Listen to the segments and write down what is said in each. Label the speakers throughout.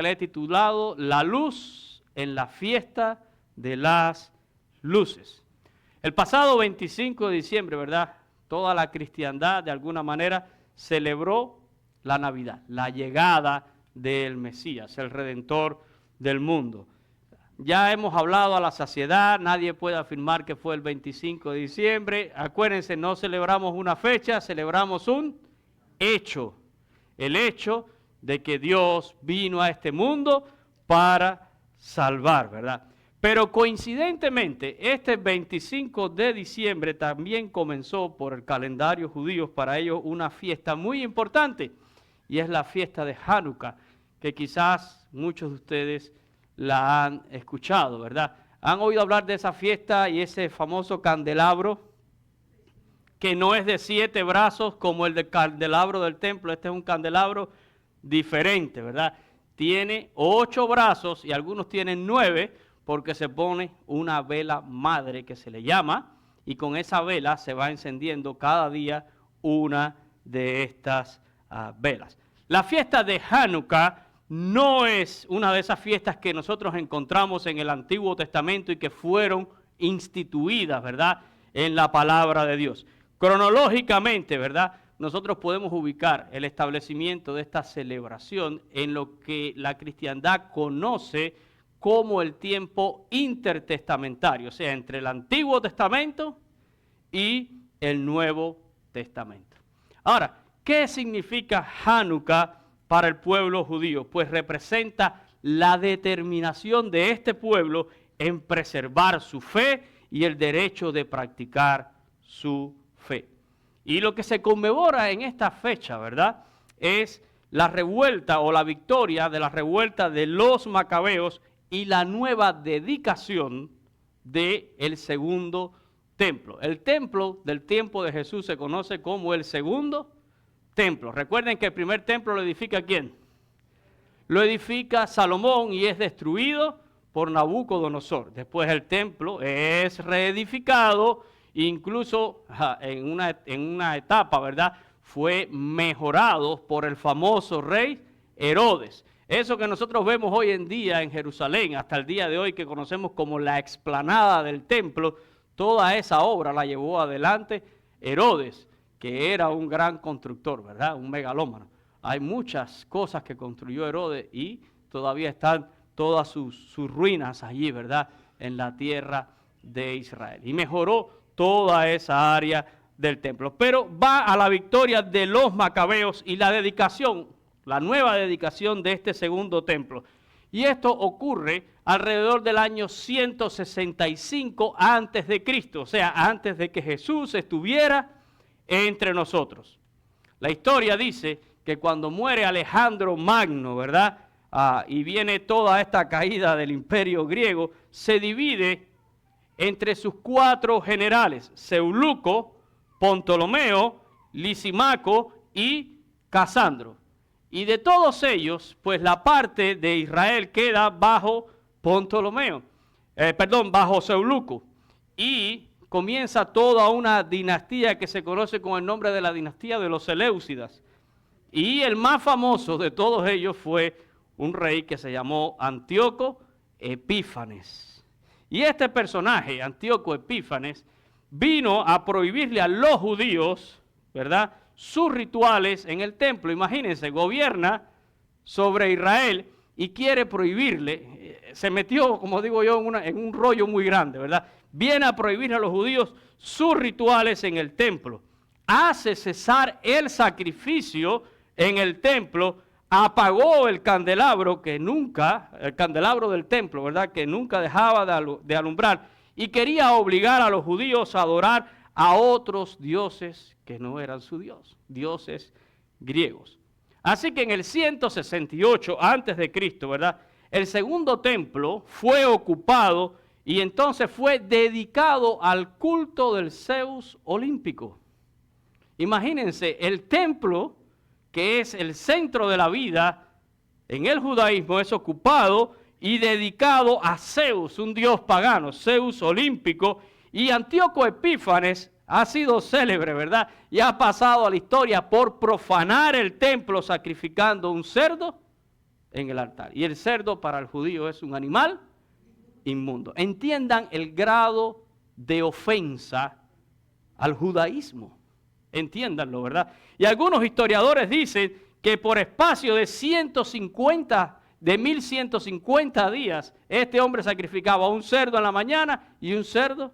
Speaker 1: Le he titulado La luz en la fiesta de las luces. El pasado 25 de diciembre, ¿verdad? Toda la cristiandad de alguna manera celebró la Navidad, la llegada del Mesías, el Redentor del mundo. Ya hemos hablado a la saciedad, nadie puede afirmar que fue el 25 de diciembre. Acuérdense, no celebramos una fecha, celebramos un hecho. El hecho de que Dios vino a este mundo para salvar, ¿verdad? Pero coincidentemente, este 25 de diciembre también comenzó por el calendario judío para ellos una fiesta muy importante, y es la fiesta de Hanukkah, que quizás muchos de ustedes la han escuchado, ¿verdad? ¿Han oído hablar de esa fiesta y ese famoso candelabro? Que no es de 7 brazos como el del candelabro del templo. Este es un candelabro diferente, ¿verdad? Tiene 8 brazos y algunos tienen 9 porque se pone una vela madre que se le llama, y con esa vela se va encendiendo cada día una de estas velas. La fiesta de Hanukkah no es una de esas fiestas que nosotros encontramos en el Antiguo Testamento y que fueron instituidas, ¿verdad?, en la palabra de Dios. Cronológicamente, ¿verdad?, nosotros podemos ubicar el establecimiento de esta celebración en lo que la cristiandad conoce como el tiempo intertestamentario, o sea, entre el Antiguo Testamento y el Nuevo Testamento. Ahora, ¿qué significa Hanukkah para el pueblo judío? Pues representa la determinación de este pueblo en preservar su fe y el derecho de practicar su fe. Y lo que se conmemora en esta fecha, ¿verdad?, es la revuelta o la victoria de la revuelta de los macabeos y la nueva dedicación del segundo templo. El templo del tiempo de Jesús se conoce como el segundo templo. Recuerden que el primer templo lo edifica ¿quién? Lo edifica Salomón y es destruido por Nabucodonosor. Después el templo es reedificado. Incluso en una etapa, ¿verdad?, fue mejorado por el famoso rey Herodes. Eso que nosotros vemos hoy en día en Jerusalén, hasta el día de hoy, que conocemos como la explanada del templo, toda esa obra la llevó adelante Herodes, que era un gran constructor, ¿verdad?, un megalómano. Hay muchas cosas que construyó Herodes y todavía están todas sus ruinas allí, ¿verdad?, en la tierra de Israel. Y mejoró toda esa área del templo. Pero va a la victoria de los macabeos y la dedicación, la nueva dedicación de este segundo templo. Y esto ocurre alrededor del año 165 antes de Cristo, o sea, antes de que Jesús estuviera entre nosotros. La historia dice que cuando muere Alejandro Magno, ¿verdad?, y viene toda esta caída del imperio griego, se divide entre sus 4 generales, Seuluco, Ptolomeo, Lisimaco y Casandro. Y de todos ellos, pues la parte de Israel queda bajo bajo Seuluco. Y comienza toda una dinastía que se conoce con el nombre de la dinastía de los Seleucidas. Y el más famoso de todos ellos fue un rey que se llamó Antíoco Epífanes. Y este personaje, Antíoco Epífanes, vino a prohibirle a los judíos, ¿verdad?, sus rituales en el templo. Imagínense, gobierna sobre Israel y quiere prohibirle. Se metió, como digo yo, en un rollo muy grande, ¿verdad? Viene a prohibirle a los judíos sus rituales en el templo. Hace cesar el sacrificio en el templo. Apagó el candelabro el candelabro del templo, ¿verdad?, que nunca dejaba de alumbrar, y quería obligar a los judíos a adorar a otros dioses que no eran su Dios, dioses griegos. Así que en el 168 antes de Cristo, ¿verdad?, el segundo templo fue ocupado y entonces fue dedicado al culto del Zeus olímpico. Imagínense, el templo, que es el centro de la vida en el judaísmo, es ocupado y dedicado a Zeus, un dios pagano, Zeus olímpico, y Antíoco Epífanes ha sido célebre, ¿verdad?, y ha pasado a la historia por profanar el templo sacrificando un cerdo en el altar. Y el cerdo para el judío es un animal inmundo. Entiendan el grado de ofensa al judaísmo. Entiéndanlo, ¿verdad? Y algunos historiadores dicen que por espacio de 1150 días, este hombre sacrificaba un cerdo en la mañana y un cerdo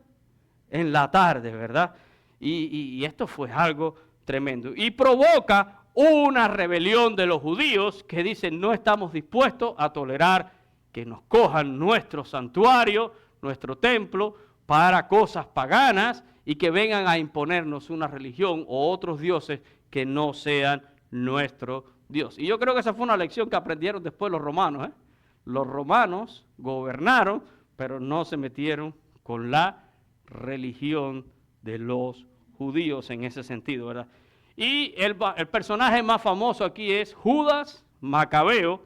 Speaker 1: en la tarde, ¿verdad? Y esto fue algo tremendo. Y provoca una rebelión de los judíos que dicen: no estamos dispuestos a tolerar que nos cojan nuestro santuario, nuestro templo, para cosas paganas y que vengan a imponernos una religión o otros dioses que no sean nuestro Dios. Y yo creo que esa fue una lección que aprendieron después los romanos, ¿eh? Los romanos gobernaron, pero no se metieron con la religión de los judíos en ese sentido, ¿verdad? Y el personaje más famoso aquí es Judas Macabeo,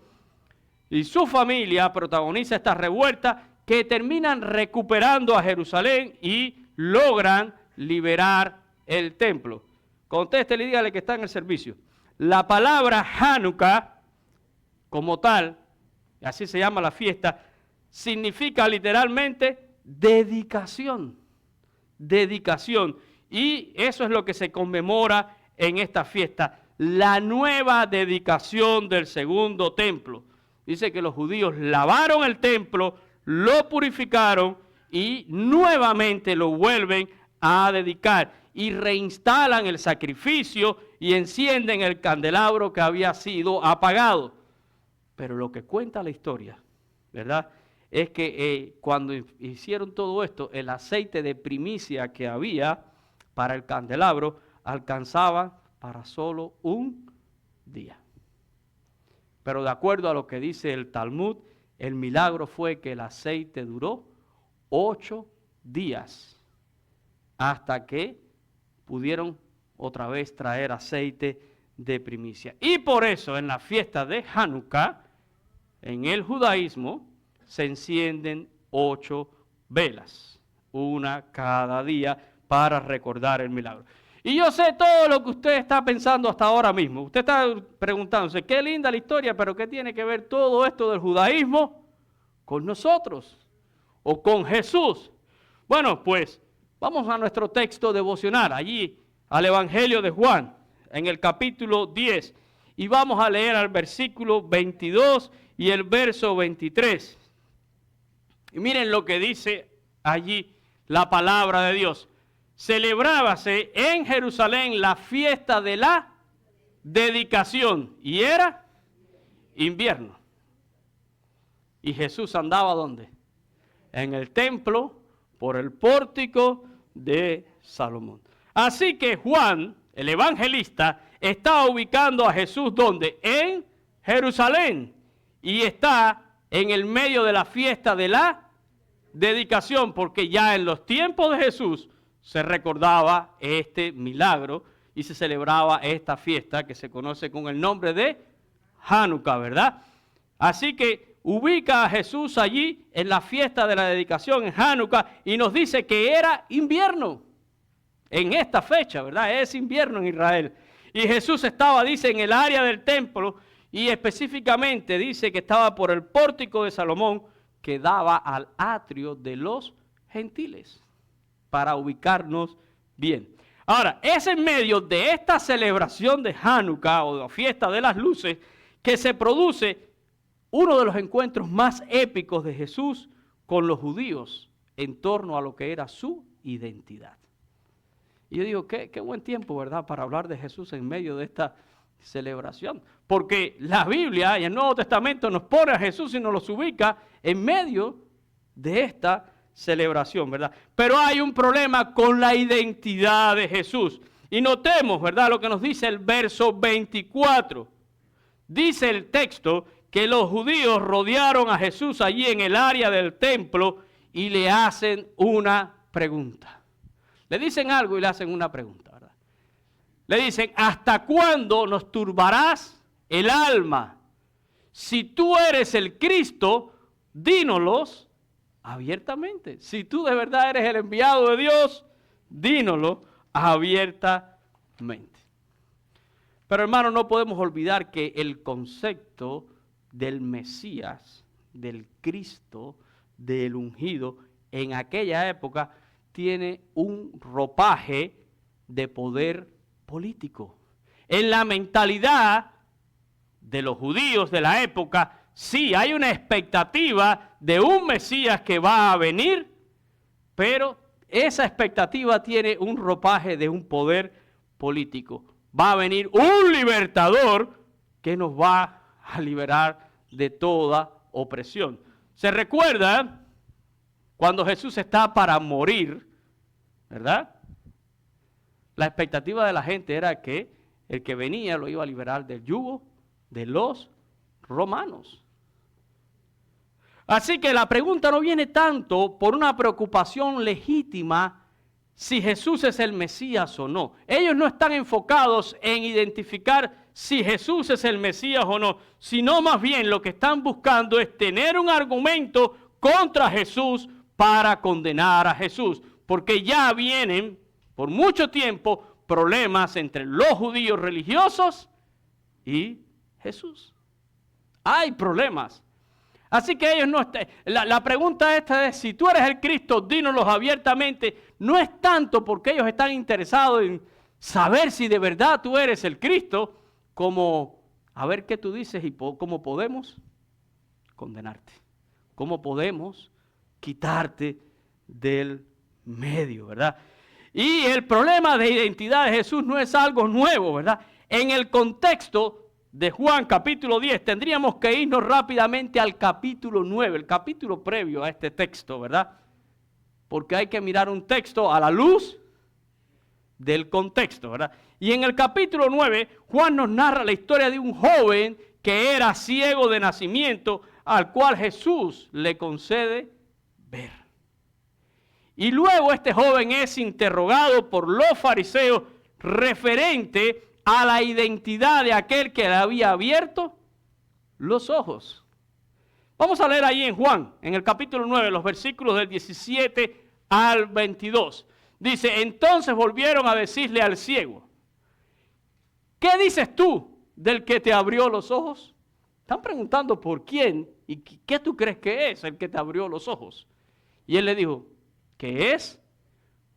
Speaker 1: y su familia protagoniza esta revuelta que terminan recuperando a Jerusalén y logran liberar el templo. Contéstele y dígale que está en el servicio. La palabra Hanukkah, como tal, así se llama la fiesta, significa literalmente dedicación. Dedicación. Y eso es lo que se conmemora en esta fiesta, la nueva dedicación del segundo templo. Dice que los judíos lavaron el templo, lo purificaron y nuevamente lo vuelven a dedicar y reinstalan el sacrificio y encienden el candelabro que había sido apagado. Pero lo que cuenta la historia, ¿verdad?, es que cuando hicieron todo esto, el aceite de primicia que había para el candelabro alcanzaba para solo un día. Pero de acuerdo a lo que dice el Talmud, el milagro fue que el aceite duró 8 días hasta que pudieron otra vez traer aceite de primicia. Y por eso en la fiesta de Hanukkah, en el judaísmo, se encienden 8 velas, una cada día, para recordar el milagro. Y yo sé todo lo que usted está pensando hasta ahora mismo. Usted está preguntándose: qué linda la historia, pero ¿qué tiene que ver todo esto del judaísmo con nosotros o con Jesús? Bueno, pues vamos a nuestro texto devocional, allí al Evangelio de Juan, en el capítulo 10, y vamos a leer al versículo 22 y el verso 23. Y miren lo que dice allí la palabra de Dios. Celebrábase en Jerusalén la fiesta de la dedicación, y era invierno. Y Jesús andaba ¿dónde? En el templo, por el pórtico de Salomón. Así que Juan, el evangelista, está ubicando a Jesús ¿dónde? En Jerusalén, y está en el medio de la fiesta de la dedicación, porque ya en los tiempos de Jesús se recordaba este milagro y se celebraba esta fiesta que se conoce con el nombre de Hanukkah, ¿verdad? Así que ubica a Jesús allí en la fiesta de la dedicación en Hanukkah y nos dice que era invierno en esta fecha, ¿verdad? Es invierno en Israel. Y Jesús estaba, dice, en el área del templo, y específicamente dice que estaba por el pórtico de Salomón, que daba al atrio de los gentiles, para ubicarnos bien. Ahora, es en medio de esta celebración de Hanukkah o de la fiesta de las luces que se produce uno de los encuentros más épicos de Jesús con los judíos en torno a lo que era su identidad. Y yo digo, qué buen tiempo, ¿verdad?, para hablar de Jesús en medio de esta celebración. Porque la Biblia y el Nuevo Testamento nos pone a Jesús y nos los ubica en medio de esta celebración, ¿verdad? Pero hay un problema con la identidad de Jesús. Y notemos, ¿verdad?, lo que nos dice el verso 24. Dice el texto que los judíos rodearon a Jesús allí en el área del templo y le hacen una pregunta. Le dicen algo y le hacen una pregunta, ¿verdad? Le dicen: ¿hasta cuándo nos turbarás el alma? Si tú eres el Cristo, dínoslos abiertamente. Si tú de verdad eres el enviado de Dios, dínoslo abiertamente. Pero hermano, no podemos olvidar que el concepto del Mesías, del Cristo, del ungido, en aquella época tiene un ropaje de poder político. En la mentalidad de los judíos de la época, sí hay una expectativa de un Mesías que va a venir, pero esa expectativa tiene un ropaje de un poder político. Va a venir un libertador que nos va a liberar de toda opresión. ¿Se recuerda cuando Jesús está para morir, verdad? La expectativa de la gente era que el que venía lo iba a liberar del yugo de los romanos. Así que la pregunta no viene tanto por una preocupación legítima si Jesús es el Mesías o no. Ellos no están enfocados en identificar si Jesús es el Mesías o no, sino más bien lo que están buscando es tener un argumento contra Jesús para condenar a Jesús, porque ya vienen por mucho tiempo problemas entre los judíos religiosos y Jesús. Hay problemas. Así que ellos no están, la pregunta esta es, si tú eres el Cristo, dínoslo abiertamente. No es tanto porque ellos están interesados en saber si de verdad tú eres el Cristo, como a ver qué tú dices y cómo podemos condenarte. Cómo podemos quitarte del medio, ¿verdad? Y el problema de identidad de Jesús no es algo nuevo, ¿verdad? En el contexto de Juan capítulo 10, tendríamos que irnos rápidamente al capítulo 9, el capítulo previo a este texto, ¿verdad? Porque hay que mirar un texto a la luz del contexto, ¿verdad? Y en el capítulo 9, Juan nos narra la historia de un joven que era ciego de nacimiento, al cual Jesús le concede ver. Y luego este joven es interrogado por los fariseos referente a la identidad de aquel que le había abierto los ojos. Vamos a leer ahí en Juan, en el capítulo 9, los versículos del 17 al 22. Dice, entonces volvieron a decirle al ciego, ¿qué dices tú del que te abrió los ojos? Están preguntando por quién y qué tú crees que es el que te abrió los ojos. Y él le dijo, que es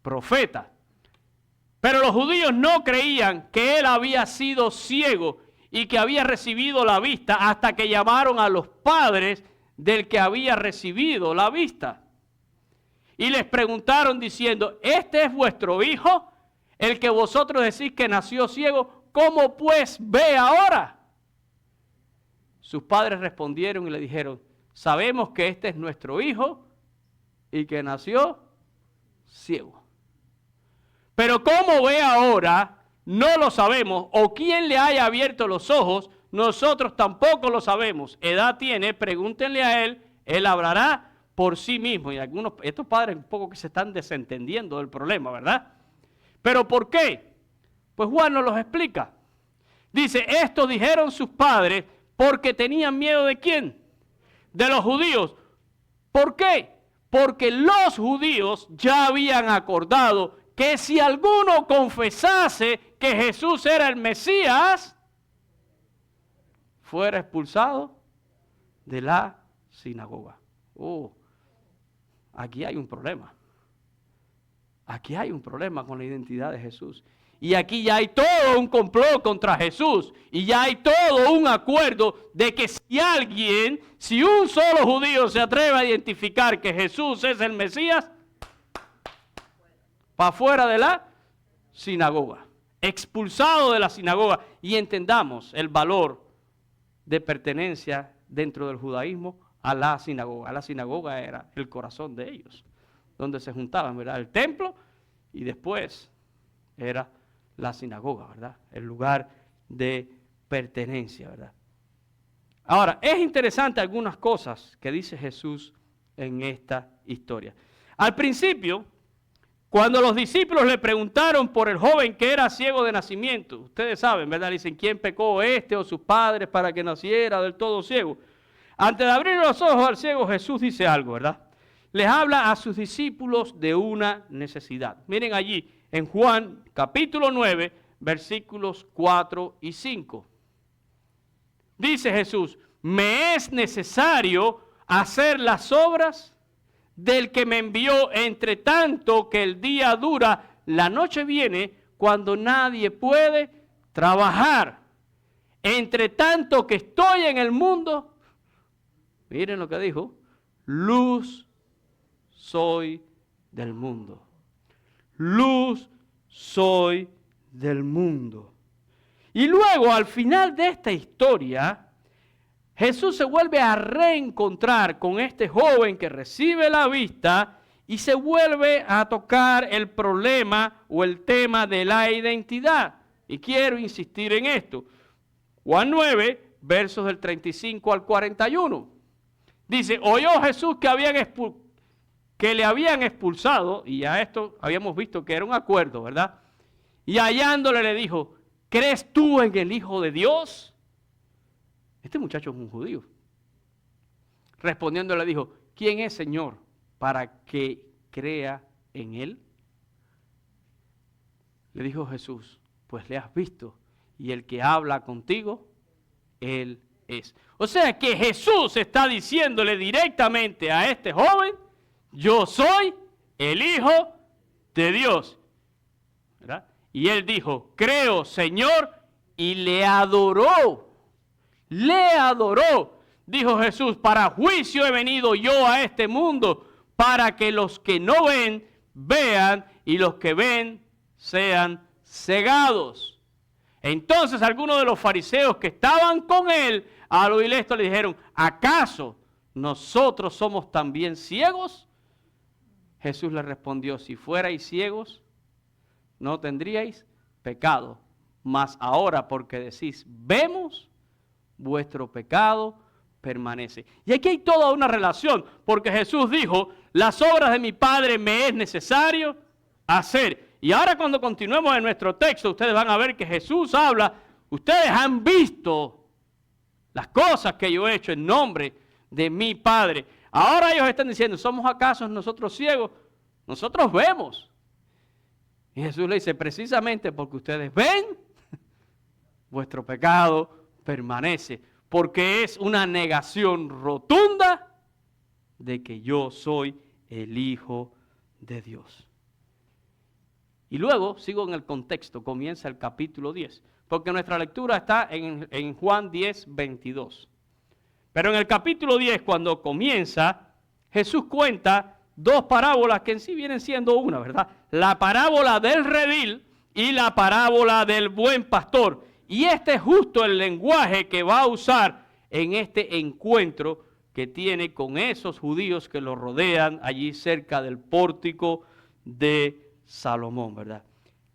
Speaker 1: profeta. Pero los judíos no creían que él había sido ciego y que había recibido la vista hasta que llamaron a los padres del que había recibido la vista. Y les preguntaron diciendo, ¿este es vuestro hijo, el que vosotros decís que nació ciego? ¿Cómo pues ve ahora? Sus padres respondieron y le dijeron, sabemos que este es nuestro hijo y que nació ciego. Pero cómo ve ahora, no lo sabemos, o quién le haya abierto los ojos, nosotros tampoco lo sabemos. Edad tiene, pregúntenle a él hablará por sí mismo. Y estos padres un poco que se están desentendiendo del problema, ¿verdad? ¿Pero por qué? Pues Juan nos los explica. Dice, esto dijeron sus padres porque tenían miedo ¿de quién? De los judíos. ¿Por qué? Porque los judíos ya habían acordado que si alguno confesase que Jesús era el Mesías, fuera expulsado de la sinagoga. Aquí hay un problema. Aquí hay un problema con la identidad de Jesús. Y aquí ya hay todo un complot contra Jesús. Y ya hay todo un acuerdo de que si un solo judío se atreve a identificar que Jesús es el Mesías, para afuera de la sinagoga, expulsado de la sinagoga. Y entendamos el valor de pertenencia dentro del judaísmo a la sinagoga. La sinagoga era el corazón de ellos, donde se juntaban, ¿verdad? El templo y después era la sinagoga, ¿verdad? El lugar de pertenencia, ¿verdad? Ahora, es interesante algunas cosas que dice Jesús en esta historia. Al principio, cuando los discípulos le preguntaron por el joven que era ciego de nacimiento, ustedes saben, ¿verdad? Dicen, ¿quién pecó, este o sus padres para que naciera del todo ciego? Antes de abrir los ojos al ciego, Jesús dice algo, ¿verdad? Les habla a sus discípulos de una necesidad. Miren allí, en Juan capítulo 9, versículos 4 y 5. Dice Jesús, me es necesario hacer las obras del que me envió, entre tanto que el día dura, la noche viene cuando nadie puede trabajar. Entre tanto que estoy en el mundo, miren lo que dijo, luz soy del mundo. Luz soy del mundo. Y luego, al final de esta historia, Jesús se vuelve a reencontrar con este joven que recibe la vista y se vuelve a tocar el problema o el tema de la identidad. Y quiero insistir en esto. Juan 9, versos del 35 al 41. Dice, oyó Jesús que le habían expulsado, y a esto habíamos visto que era un acuerdo, ¿verdad? Y hallándole le dijo, ¿crees tú en el Hijo de Dios? Este muchacho es un judío. Respondiendo le dijo, ¿quién es, Señor, para que crea en él? Le dijo Jesús, pues le has visto, y el que habla contigo, él es. O sea que Jesús está diciéndole directamente a este joven, yo soy el Hijo de Dios. ¿Verdad? Y él dijo, creo, Señor, y le adoró. Le adoró. Dijo Jesús, para juicio he venido yo a este mundo, para que los que no ven, vean, y los que ven, sean cegados. Entonces algunos de los fariseos que estaban con él, al oír esto le dijeron, ¿acaso nosotros somos también ciegos? Jesús le respondió, si fuerais ciegos, no tendríais pecado. Mas ahora porque decís, vemos, vuestro pecado permanece. Y aquí hay toda una relación, porque Jesús dijo, las obras de mi Padre me es necesario hacer. Y ahora cuando continuemos en nuestro texto, ustedes van a ver que Jesús habla, ustedes han visto las cosas que yo he hecho en nombre de mi Padre. Ahora ellos están diciendo, ¿somos acaso nosotros ciegos? Nosotros vemos. Y Jesús le dice, precisamente porque ustedes ven, vuestro pecado permanece. Porque es una negación rotunda de que yo soy el Hijo de Dios. Y luego, sigo en el contexto, comienza el capítulo 10. Porque nuestra lectura está en Juan 10, 22. Pero en el capítulo 10, cuando comienza, Jesús cuenta dos parábolas que en sí vienen siendo una, ¿verdad? La parábola del redil y la parábola del buen pastor. Y este es justo el lenguaje que va a usar en este encuentro que tiene con esos judíos que lo rodean allí cerca del pórtico de Salomón, ¿verdad?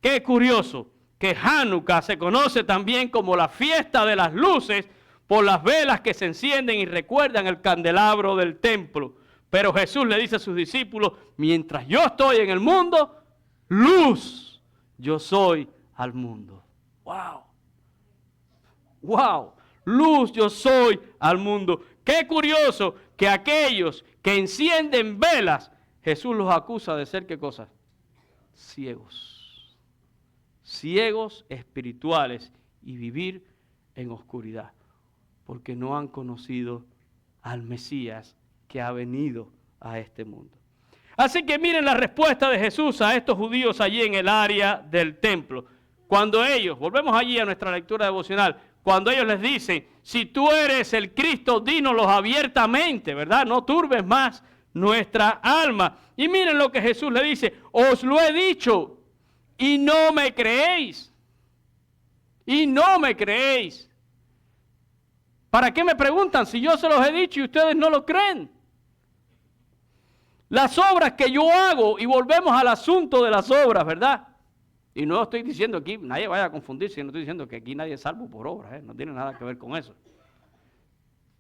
Speaker 1: Qué curioso que Hanukkah se conoce también como la fiesta de las luces por las velas que se encienden y recuerdan el candelabro del templo. Pero Jesús le dice a sus discípulos, mientras yo estoy en el mundo, luz yo soy al mundo. ¡Wow! ¡Wow! Luz yo soy al mundo. Qué curioso que aquellos que encienden velas, Jesús los acusa de ser, ¿qué cosa? Ciegos. Ciegos espirituales y vivir en oscuridad. Porque no han conocido al Mesías que ha venido a este mundo. Así que miren la respuesta de Jesús a estos judíos allí en el área del templo. Cuando ellos, volvemos allí a nuestra lectura devocional, cuando ellos les dicen, si tú eres el Cristo, dínoslo abiertamente, ¿verdad? No turbes más nuestra alma. Y miren lo que Jesús le dice, os lo he dicho y no me creéis. Y no me creéis. ¿Para qué me preguntan si yo se los he dicho y ustedes no lo creen? Las obras que yo hago, y volvemos al asunto de las obras, ¿verdad? Y no estoy diciendo aquí, nadie vaya a confundirse, no estoy diciendo que aquí nadie es salvo por obras, no tiene nada que ver con eso.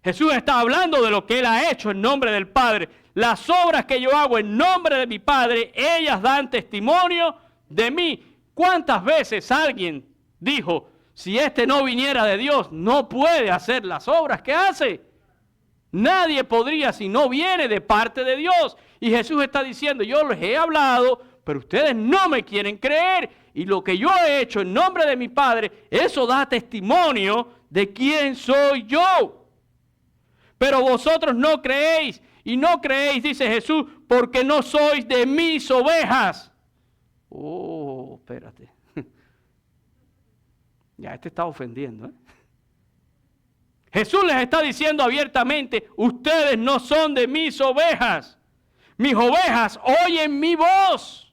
Speaker 1: Jesús está hablando de lo que Él ha hecho en nombre del Padre. Las obras que yo hago en nombre de mi Padre, ellas dan testimonio de mí. ¿Cuántas veces alguien dijo, si este no viniera de Dios, no puede hacer las obras que hace? Nadie podría si no viene de parte de Dios. Y Jesús está diciendo, yo les he hablado, pero ustedes no me quieren creer. Y lo que yo he hecho en nombre de mi Padre, eso da testimonio de quién soy yo. Pero vosotros no creéis, y no creéis, dice Jesús, porque no sois de mis ovejas. Oh, espérate. Ya, este está ofendiendo, ¿eh? Jesús les está diciendo abiertamente, ustedes no son de mis ovejas. Mis ovejas oyen mi voz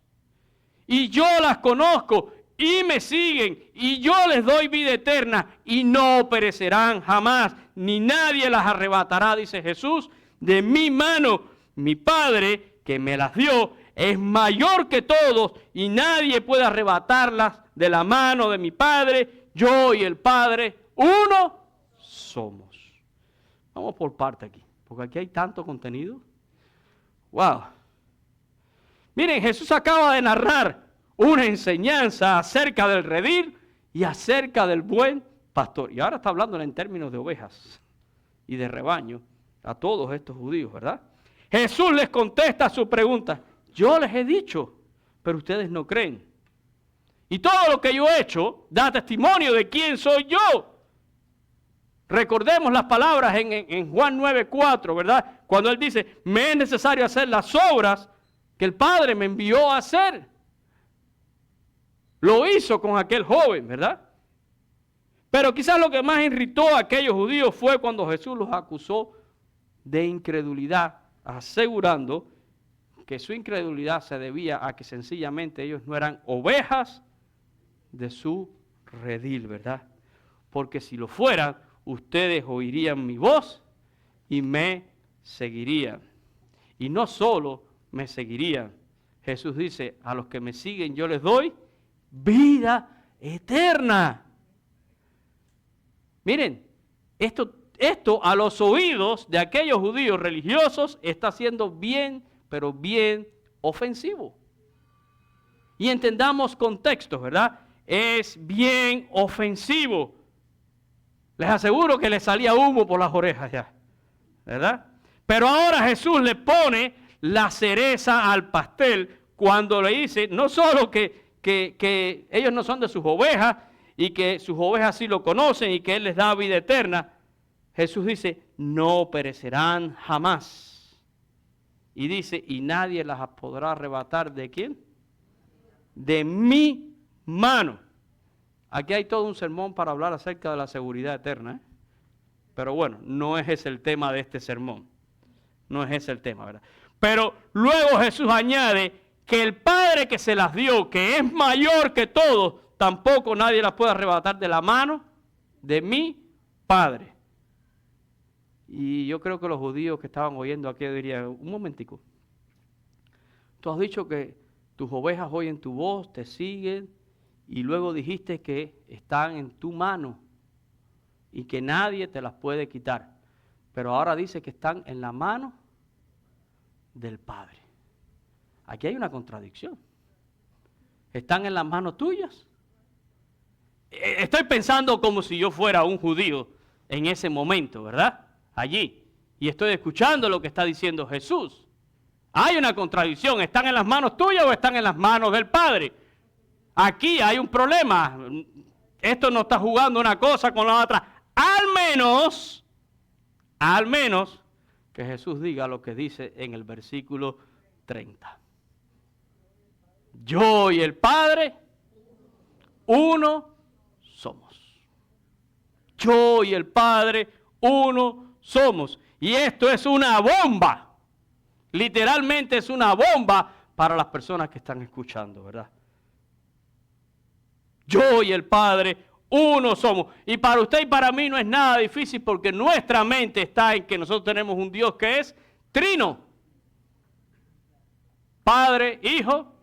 Speaker 1: y yo las conozco y me siguen y yo les doy vida eterna y no perecerán jamás, ni nadie las arrebatará, dice Jesús, de mi mano. Mi Padre que me las dio es mayor que todos y nadie puede arrebatarlas de la mano de mi Padre. Yo y el Padre, uno somos. Vamos por parte aquí, porque aquí hay tanto contenido. Wow. Miren, Jesús acaba de narrar una enseñanza acerca del redil y acerca del buen pastor. Y ahora está hablando en términos de ovejas y de rebaño a todos estos judíos, ¿verdad? Jesús les contesta a su pregunta. Yo les he dicho, pero ustedes no creen. Y todo lo que yo he hecho da testimonio de quién soy yo. Recordemos las palabras en Juan 9:4, ¿verdad? Cuando él dice, me es necesario hacer las obras que el Padre me envió a hacer. Lo hizo con aquel joven, ¿verdad? Pero quizás lo que más irritó a aquellos judíos fue cuando Jesús los acusó de incredulidad, asegurando que su incredulidad se debía a que sencillamente ellos no eran ovejas de su redil, ¿verdad? Porque si lo fueran, ustedes oirían mi voz y me seguirían. Y no solo me seguirían. Jesús dice, a los que me siguen yo les doy vida eterna. Miren, esto a los oídos de aquellos judíos religiosos está siendo bien, pero bien ofensivo. Y entendamos contextos, ¿verdad? Es bien ofensivo. Les aseguro que les salía humo por las orejas ya, ¿verdad? Pero ahora Jesús le pone la cereza al pastel cuando le dice, no solo que ellos no son de sus ovejas y que sus ovejas sí lo conocen y que Él les da vida eterna. Jesús dice, no perecerán jamás. Y dice, y nadie las podrá arrebatar, ¿de quién? De mi mano. Aquí hay todo un sermón para hablar acerca de la seguridad eterna, ¿eh? Pero bueno, no es ese el tema de este sermón. No es ese el tema, ¿verdad? Pero luego Jesús añade que el Padre que se las dio, que es mayor que todos, tampoco nadie las puede arrebatar de la mano de mi Padre. Y yo creo que los judíos que estaban oyendo aquí dirían, un momentico, tú has dicho que tus ovejas oyen tu voz, te siguen, y luego dijiste que están en tu mano y que nadie te las puede quitar. Pero ahora dice que están en la mano del Padre. Aquí hay una contradicción. ¿Están en las manos tuyas? Estoy pensando como si yo fuera un judío en ese momento, ¿verdad? Allí. Y estoy escuchando lo que está diciendo Jesús. Hay una contradicción. ¿Están en las manos tuyas o están en las manos del Padre? Aquí hay un problema. Esto no está jugando una cosa con la otra. Al menos que Jesús diga lo que dice en el versículo 30. Yo y el Padre, uno somos. Yo y el Padre, uno somos. Y esto es una bomba. Literalmente es una bomba para las personas que están escuchando, ¿verdad? Yo y el Padre, uno somos. Y para usted y para mí no es nada difícil porque nuestra mente está en que nosotros tenemos un Dios que es trino. Padre, Hijo,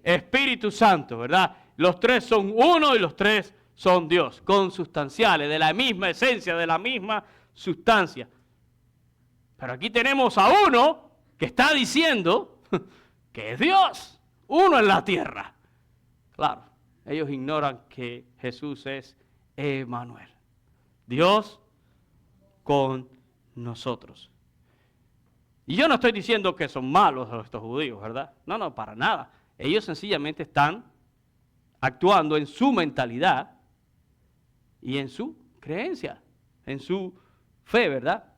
Speaker 1: Espíritu Santo, ¿verdad? Los tres son uno y los tres son Dios, consustanciales, de la misma esencia, de la misma sustancia. Pero aquí tenemos a uno que está diciendo que es Dios, uno en la tierra. Claro, ellos ignoran que Jesús es Emmanuel, Dios con nosotros. Y yo no estoy diciendo que son malos estos judíos, ¿verdad? No, para nada. Ellos sencillamente están actuando en su mentalidad y en su creencia, en su fe, ¿verdad?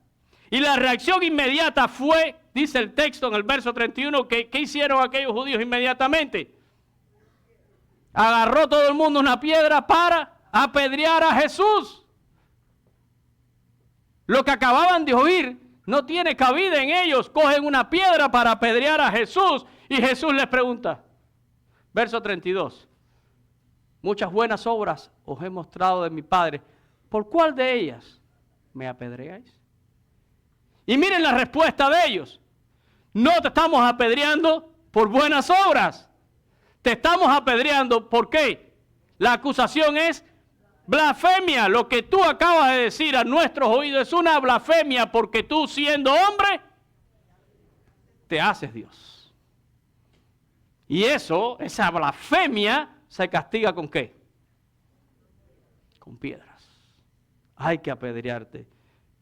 Speaker 1: Y la reacción inmediata fue, dice el texto en el verso 31, ¿qué hicieron aquellos judíos inmediatamente? Agarró todo el mundo una piedra para apedrear a Jesús. Lo que acababan de oír no tiene cabida en ellos. Cogen una piedra para apedrear a Jesús. Y Jesús les pregunta, verso 32. Muchas buenas obras os he mostrado de mi Padre. ¿Por cuál de ellas me apedreáis? Y miren la respuesta de ellos. No te estamos apedreando por buenas obras. Te estamos apedreando, ¿por qué? La acusación es blasfemia. Lo que tú acabas de decir a nuestros oídos es una blasfemia porque tú, siendo hombre, te haces Dios. Y esa blasfemia se castiga ¿con qué? Con piedras. Hay que apedrearte,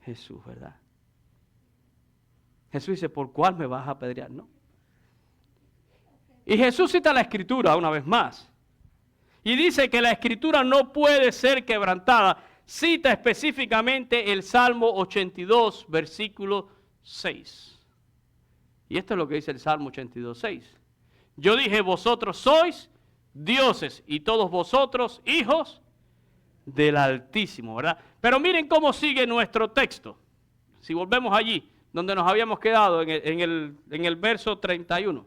Speaker 1: Jesús, ¿verdad? Jesús dice, ¿por cuál me vas a apedrear? No. Y Jesús cita la Escritura una vez más. Y dice que la Escritura no puede ser quebrantada. Cita específicamente el Salmo 82, versículo 6. Y esto es lo que dice el Salmo 82, 6. Yo dije, vosotros sois dioses y todos vosotros hijos del Altísimo, ¿verdad? Pero miren cómo sigue nuestro texto. Si volvemos allí, donde nos habíamos quedado en el verso 31.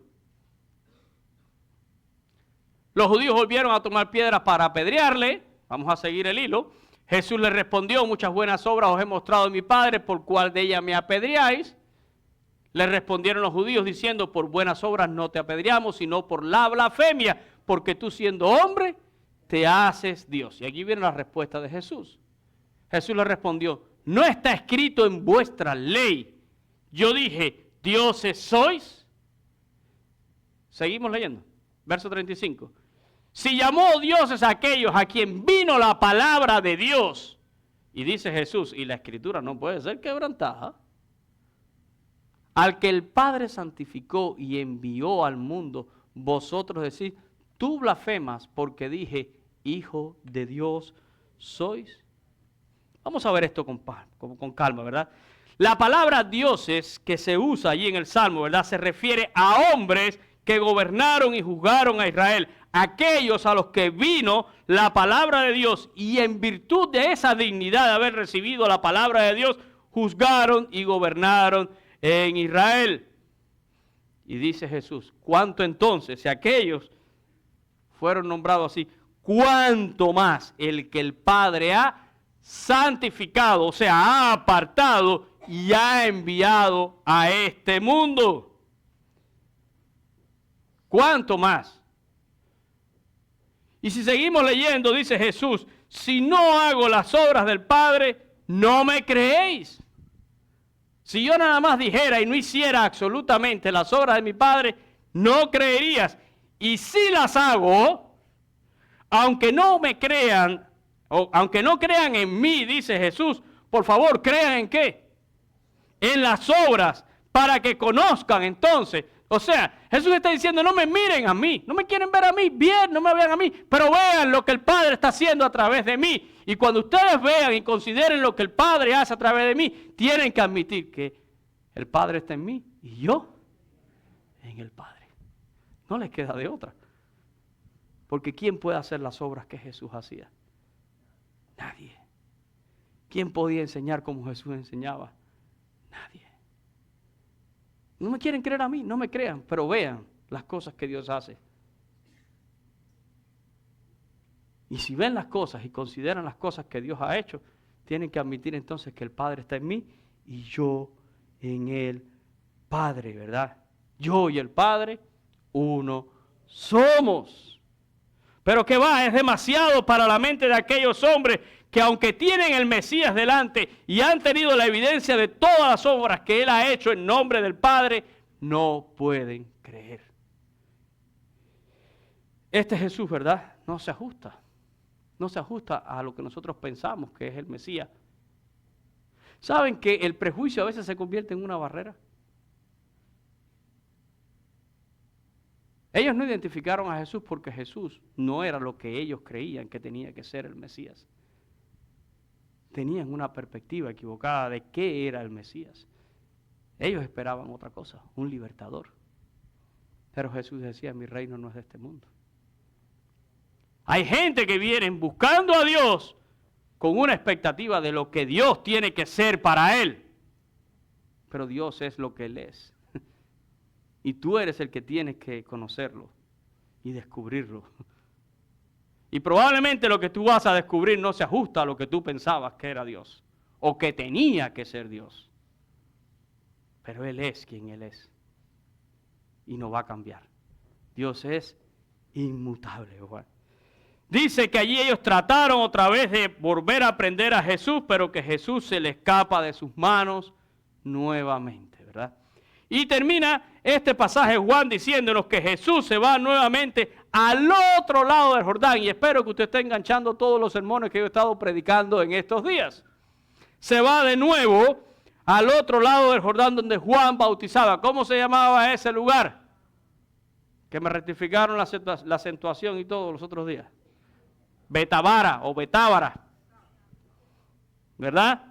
Speaker 1: Los judíos volvieron a tomar piedras para apedrearle. Vamos a seguir el hilo. Jesús les respondió, muchas buenas obras os he mostrado de mi Padre, ¿por cuál de ellas me apedreáis? Le respondieron los judíos diciendo, por buenas obras no te apedreamos, sino por la blasfemia, porque tú siendo hombre, te haces Dios. Y aquí viene la respuesta de Jesús. Jesús le respondió, ¿no está escrito en vuestra ley? Yo dije, dioses sois. Seguimos leyendo. Verso 35. Si llamó dioses a aquellos a quien vino la palabra de Dios. Y dice Jesús, y la Escritura no puede ser quebrantada. Al que el Padre santificó y envió al mundo, vosotros decís, tú blasfemas porque dije, Hijo de Dios sois. Vamos a ver esto con calma, ¿verdad? La palabra dioses que se usa allí en el Salmo, ¿verdad? Se refiere a hombres que gobernaron y juzgaron a Israel. Aquellos a los que vino la palabra de Dios y en virtud de esa dignidad de haber recibido la palabra de Dios, juzgaron y gobernaron en Israel. Y dice Jesús, ¿cuánto entonces, si aquellos fueron nombrados así, cuánto más el que el Padre ha santificado, o sea, ha apartado y ha enviado a este mundo? ¿Cuánto más? Y si seguimos leyendo, dice Jesús, si no hago las obras del Padre, no me creéis. Si yo nada más dijera y no hiciera absolutamente las obras de mi Padre, no creerías. Y si las hago, aunque no me crean, o aunque no crean en mí, dice Jesús, por favor, crean en qué? En las obras, para que conozcan entonces. O sea, Jesús está diciendo, no me miren a mí, no me quieren ver a mí, bien, no me vean a mí, pero vean lo que el Padre está haciendo a través de mí. Y cuando ustedes vean y consideren lo que el Padre hace a través de mí, tienen que admitir que el Padre está en mí y yo en el Padre. No les queda de otra. Porque ¿quién puede hacer las obras que Jesús hacía? Nadie. ¿Quién podía enseñar como Jesús enseñaba? Nadie. No me quieren creer a mí, no me crean, pero vean las cosas que Dios hace. Y si ven las cosas y consideran las cosas que Dios ha hecho, tienen que admitir entonces que el Padre está en mí y yo en el Padre, ¿verdad? Yo y el Padre, uno somos. Pero ¿qué va? Es demasiado para la mente de aquellos hombres que aunque tienen el Mesías delante y han tenido la evidencia de todas las obras que Él ha hecho en nombre del Padre, no pueden creer. Este Jesús, ¿verdad? No se ajusta. No se ajusta a lo que nosotros pensamos que es el Mesías. ¿Saben que el prejuicio a veces se convierte en una barrera? Ellos no identificaron a Jesús porque Jesús no era lo que ellos creían que tenía que ser el Mesías. Tenían una perspectiva equivocada de qué era el Mesías. Ellos esperaban otra cosa, un libertador. Pero Jesús decía, mi reino no es de este mundo. Hay gente que viene buscando a Dios con una expectativa de lo que Dios tiene que ser para él. Pero Dios es lo que Él es. Y tú eres el que tienes que conocerlo y descubrirlo. Y probablemente lo que tú vas a descubrir no se ajusta a lo que tú pensabas que era Dios o que tenía que ser Dios. Pero Él es quien Él es y no va a cambiar. Dios es inmutable, Juan. Dice que allí ellos trataron otra vez de volver a aprender a Jesús, pero que Jesús se le escapa de sus manos nuevamente, ¿verdad? Y termina este pasaje Juan diciéndonos que Jesús se va nuevamente al otro lado del Jordán. Y espero que usted esté enganchando todos los sermones que yo he estado predicando en estos días. Se va de nuevo al otro lado del Jordán donde Juan bautizaba. ¿Cómo se llamaba ese lugar? Que me rectificaron la acentuación y todo los otros días. Betábara o Betábara, ¿verdad?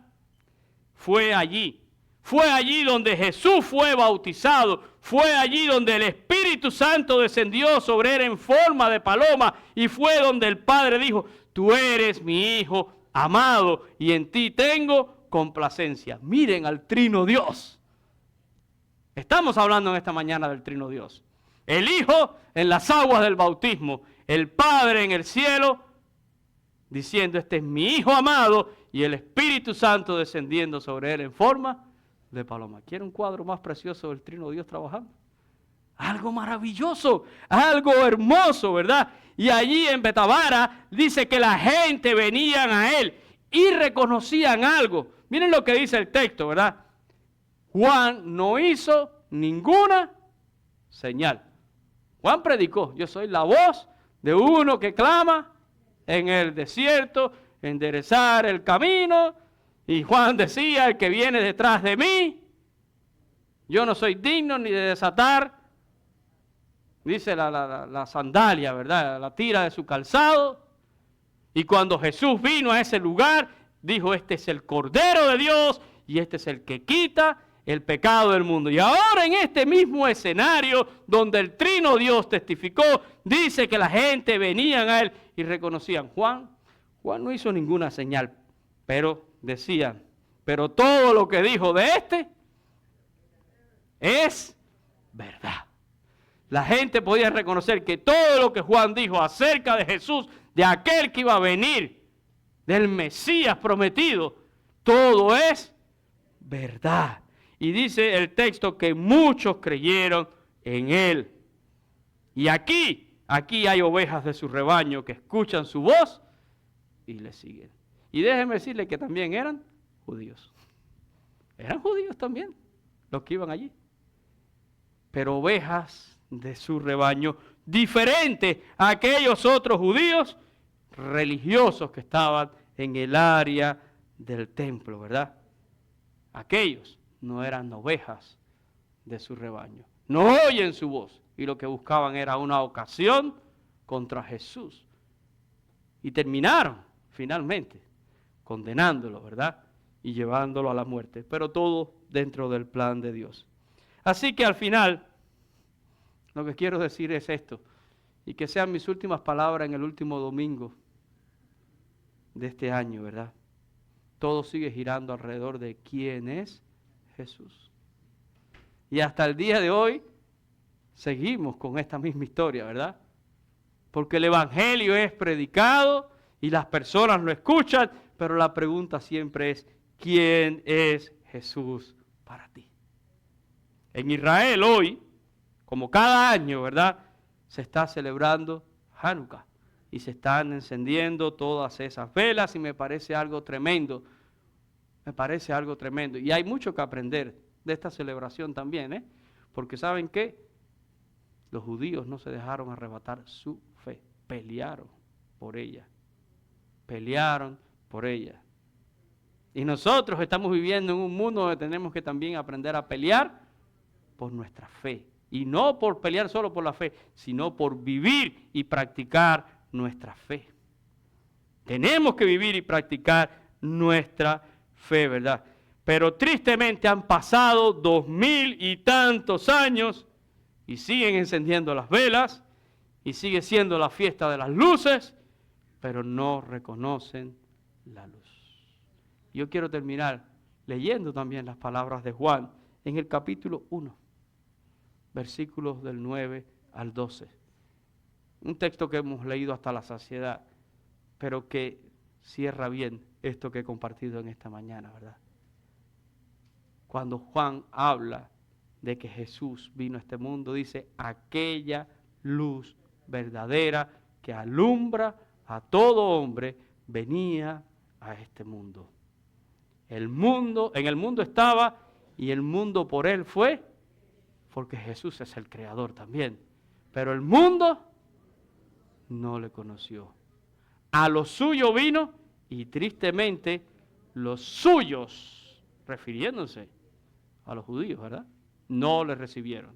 Speaker 1: Fue allí donde Jesús fue bautizado, fue allí donde el Espíritu Santo descendió sobre él en forma de paloma y fue donde el Padre dijo, tú eres mi Hijo amado y en ti tengo complacencia. Miren al Trino Dios. Estamos hablando en esta mañana del Trino Dios. El Hijo en las aguas del bautismo, el Padre en el cielo, diciendo, este es mi Hijo amado, y el Espíritu Santo descendiendo sobre él en forma de paloma. ¿Quiere un cuadro más precioso del Trino Dios trabajando? Algo maravilloso, algo hermoso, ¿verdad? Y allí en Betábara dice que la gente venían a él y reconocían algo. Miren lo que dice el texto, ¿verdad? Juan no hizo ninguna señal. Juan predicó, yo soy la voz de uno que clama en el desierto, enderezar el camino. Y Juan decía, el que viene detrás de mí, yo no soy digno ni de desatar, dice la sandalia, ¿verdad? La tira de su calzado. Y cuando Jesús vino a ese lugar, dijo, este es el Cordero de Dios y este es el que quita el pecado del mundo. Y ahora en este mismo escenario donde el Trino Dios testificó, dice que la gente venían a él y reconocían, Juan no hizo ninguna señal, pero decían, pero todo lo que dijo de este es verdad. La gente podía reconocer que todo lo que Juan dijo acerca de Jesús, de aquel que iba a venir, del Mesías prometido, todo es verdad. Y dice el texto que muchos creyeron en él. Y aquí hay ovejas de su rebaño que escuchan su voz y le siguen. Y déjenme decirle que también eran judíos. Eran judíos también los que iban allí. Pero ovejas de su rebaño, diferente a aquellos otros judíos religiosos que estaban en el área del templo, ¿verdad? Aquellos no eran ovejas de su rebaño. No oyen su voz. Y lo que buscaban era una ocasión contra Jesús. Y terminaron, finalmente, condenándolo, ¿verdad? Y llevándolo a la muerte. Pero todo dentro del plan de Dios. Así que al final, lo que quiero decir es esto. Y que sean mis últimas palabras en el último domingo de este año, ¿verdad? Todo sigue girando alrededor de quién es Jesús. Y hasta el día de hoy seguimos con esta misma historia, ¿verdad? Porque el Evangelio es predicado y las personas lo escuchan, pero la pregunta siempre es, ¿quién es Jesús para ti? En Israel hoy, como cada año, ¿verdad? Se está celebrando Hanukkah y se están encendiendo todas esas velas y me parece algo tremendo. Me parece algo tremendo. Y hay mucho que aprender de esta celebración también, ¿eh? Porque ¿saben qué? Los judíos no se dejaron arrebatar su fe. Pelearon por ella. Pelearon por ella. Y nosotros estamos viviendo en un mundo donde tenemos que también aprender a pelear por nuestra fe. Y no por pelear solo por la fe, sino por vivir y practicar nuestra fe. Tenemos que vivir y practicar nuestra fe, ¿verdad? Pero tristemente han pasado 2000 y tantos años y siguen encendiendo las velas y sigue siendo la fiesta de las luces, pero no reconocen la luz. Yo quiero terminar leyendo también las palabras de Juan en el capítulo 1, versículos del 9 al 12. Un texto que hemos leído hasta la saciedad, pero que cierra bien esto que he compartido en esta mañana, ¿verdad? Cuando Juan habla de que Jesús vino a este mundo, dice, aquella luz verdadera que alumbra a todo hombre, venía a este mundo. El mundo, en el mundo estaba y el mundo por él fue, porque Jesús es el creador también. Pero el mundo no le conoció. A lo suyo vino y tristemente los suyos, refiriéndose a los judíos, ¿verdad? No le recibieron.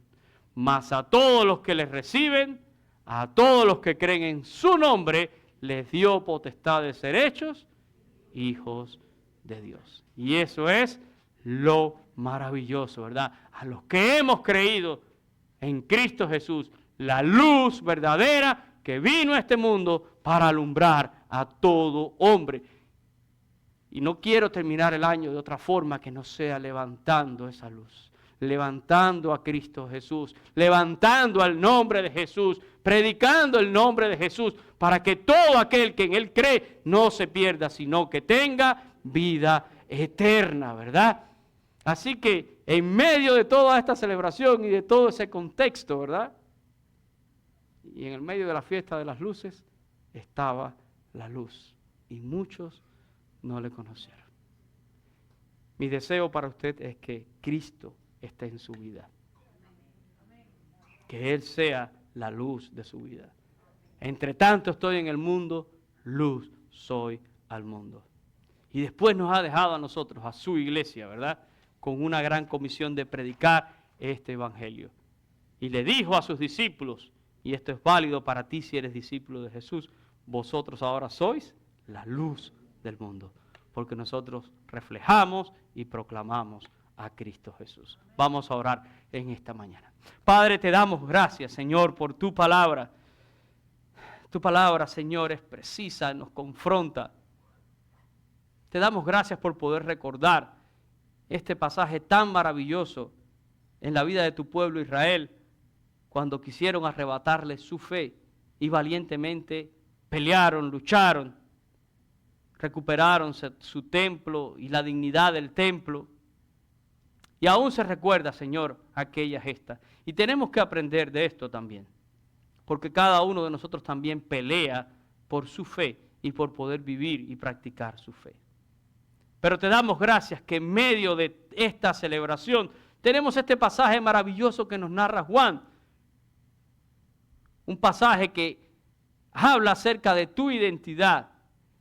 Speaker 1: Mas a todos los que les reciben, a todos los que creen en su nombre, les dio potestad de ser hechos hijos de Dios. Y eso es lo maravilloso, ¿verdad? A los que hemos creído en Cristo Jesús, la luz verdadera que vino a este mundo para alumbrar a todo hombre. Y no quiero terminar el año de otra forma que no sea levantando esa luz, levantando a Cristo Jesús, levantando al nombre de Jesús, predicando el nombre de Jesús, para que todo aquel que en Él cree no se pierda, sino que tenga vida eterna, ¿verdad? Así que en medio de toda esta celebración y de todo ese contexto, ¿verdad? Y en el medio de la fiesta de las luces estaba la luz y muchos no le conocieron. Mi deseo para usted es que Cristo esté en su vida. Que Él sea la luz de su vida. Entre tanto estoy en el mundo, luz soy al mundo. Y después nos ha dejado a nosotros, a su iglesia, ¿verdad? Con una gran comisión de predicar este evangelio. Y le dijo a sus discípulos, y esto es válido para ti si eres discípulo de Jesús, vosotros ahora sois la luz del mundo. Porque nosotros reflejamos y proclamamos a Cristo Jesús. Vamos a orar en esta mañana. Padre, te damos gracias, Señor, por tu palabra. Tu palabra, Señor, es precisa, nos confronta. Te damos gracias por poder recordar este pasaje tan maravilloso en la vida de tu pueblo Israel, cuando quisieron arrebatarle su fe y valientemente pelearon, lucharon, recuperaron su templo y la dignidad del templo. Y aún se recuerda, Señor, aquella gesta. Y tenemos que aprender de esto también, porque cada uno de nosotros también pelea por su fe y por poder vivir y practicar su fe. Pero te damos gracias que en medio de esta celebración tenemos este pasaje maravilloso que nos narra Juan. Un pasaje que habla acerca de tu identidad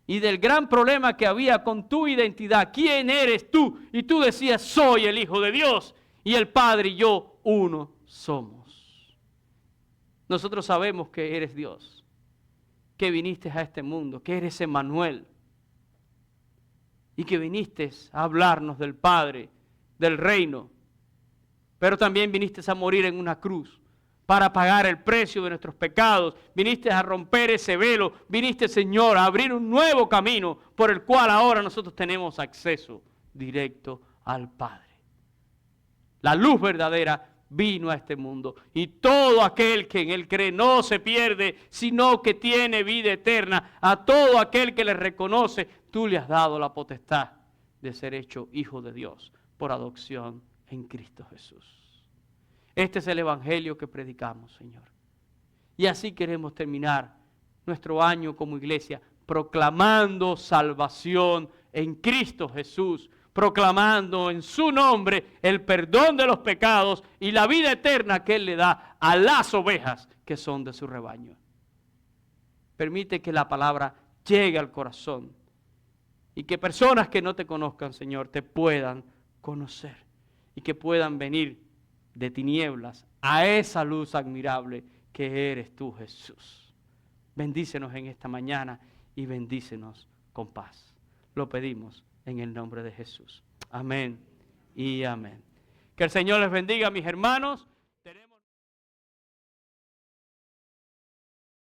Speaker 1: y del gran problema que había con tu identidad. ¿Quién eres tú? Y tú decías, soy el Hijo de Dios y el Padre y yo uno somos. Nosotros sabemos que eres Dios, que viniste a este mundo, que eres Emmanuel y que viniste a hablarnos del Padre, del reino, pero también viniste a morir en una cruz para pagar el precio de nuestros pecados. Viniste a romper ese velo. Viniste, Señor, a abrir un nuevo camino por el cual ahora nosotros tenemos acceso directo al Padre. La luz verdadera vino a este mundo y todo aquel que en Él cree no se pierde, sino que tiene vida eterna. A todo aquel que le reconoce, tú le has dado la potestad de ser hecho hijo de Dios por adopción en Cristo Jesús. Este es el evangelio que predicamos, Señor. Y así queremos terminar nuestro año como iglesia, proclamando salvación en Cristo Jesús, proclamando en su nombre el perdón de los pecados y la vida eterna que Él le da a las ovejas que son de su rebaño. Permite que la palabra llegue al corazón y que personas que no te conozcan, Señor, te puedan conocer y que puedan venir de tinieblas a esa luz admirable que eres tú, Jesús. Bendícenos en esta mañana y bendícenos con paz. Lo pedimos en el nombre de Jesús. Amén y amén. Que el Señor les bendiga, mis hermanos.